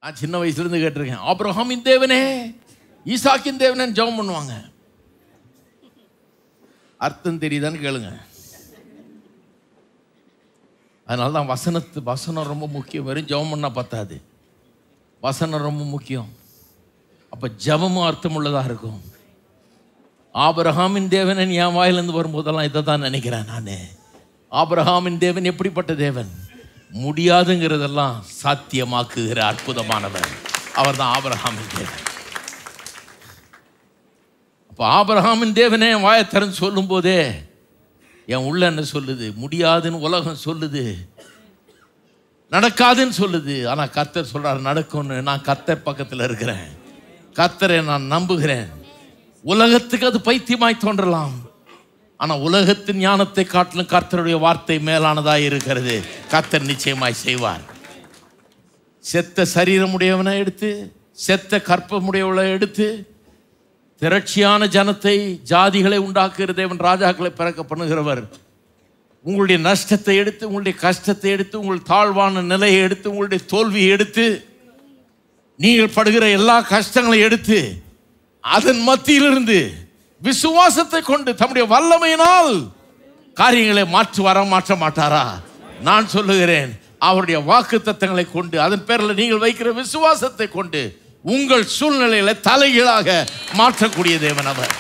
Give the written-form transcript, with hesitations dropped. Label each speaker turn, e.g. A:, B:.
A: நான் சின்ன வயசுலேருந்து கேட்டிருக்கேன், ஆபிரகாமின் தேவனே ஈசாக்கின் தேவனே ஜெபம் பண்ணுவாங்க. அர்த்தம் தெரியுதான்னு கேளுங்க. அதனால தான் வசனம் ரொம்ப முக்கியம். வெறும் ஜெபம் பண்ணால் பத்தாது, வசனம் ரொம்ப முக்கியம். அப்போ ஜெபமும் அர்த்தம் உள்ளதாக இருக்கும். ஆபிரகாமின் தேவன் என் வாயிலிருந்து வரும்போதெல்லாம் இதை தான் நினைக்கிறேன் நான். ஆபிரகாமின் தேவன் எப்படிப்பட்ட தேவன்? முடியாதுங்கிறதெல்லாம் சாத்தியமாக்குகிற அற்புதமானவர். அவர் தான் ஆபிரகாமின் தேவன். அப்போ ஆபிரகாமின் தேவனே வாயை திறந்து சொல்லும் போதே என் உள்ள என்ன சொல்லுது? முடியாதுன்னு உலகம் சொல்லுது, நடக்காதுன்னு சொல்லுது. ஆனால் கர்த்தர் சொல்றார் நடக்கும்னு. நான் கர்த்தர் பக்கத்தில் இருக்கிறேன், கர்த்தரை நான் நம்புகிறேன். உலகத்துக்கு அது பைத்தியமாய் தோன்றலாம், ஆனால் உலகத்தின் ஞானத்தை காட்டிலும் கர்த்தருடைய வார்த்தை மேலானதாக இருக்கிறது. கர்த்தர் நிச்சயமாய் செய்வார். செத்த சரீரமுடையவனை எடுத்து, செத்த கற்பமுடையவளை எடுத்து, திரட்சியான ஜனத்தை ஜாதிகளை உண்டாக்குகிற தேவன், ராஜாக்களை பிறக்க பண்ணுகிறவர். உங்களுடைய நஷ்டத்தை எடுத்து, உங்களுடைய கஷ்டத்தை எடுத்து, உங்கள் தாழ்வான நிலையை எடுத்து, உங்களுடைய தோல்வியை எடுத்து, நீங்கள் படுகிற எல்லா கஷ்டங்களையும் எடுத்து, அதன் மத்தியிலிருந்து விசுவாசத்தை கொண்டு தம்முடைய வல்லமையினால் காரியங்களை மாற்ற மாட்டாரா? நான் சொல்லுகிறேன், அவருடைய வாக்குத்தத்தங்களை கொண்டு, அதன் பேரில் நீங்கள் வைக்கிற விசுவாசத்தை கொண்டு உங்கள் சூழ்நிலைகளை தலைகீழாக மாற்றக்கூடிய தேவன் அவர்.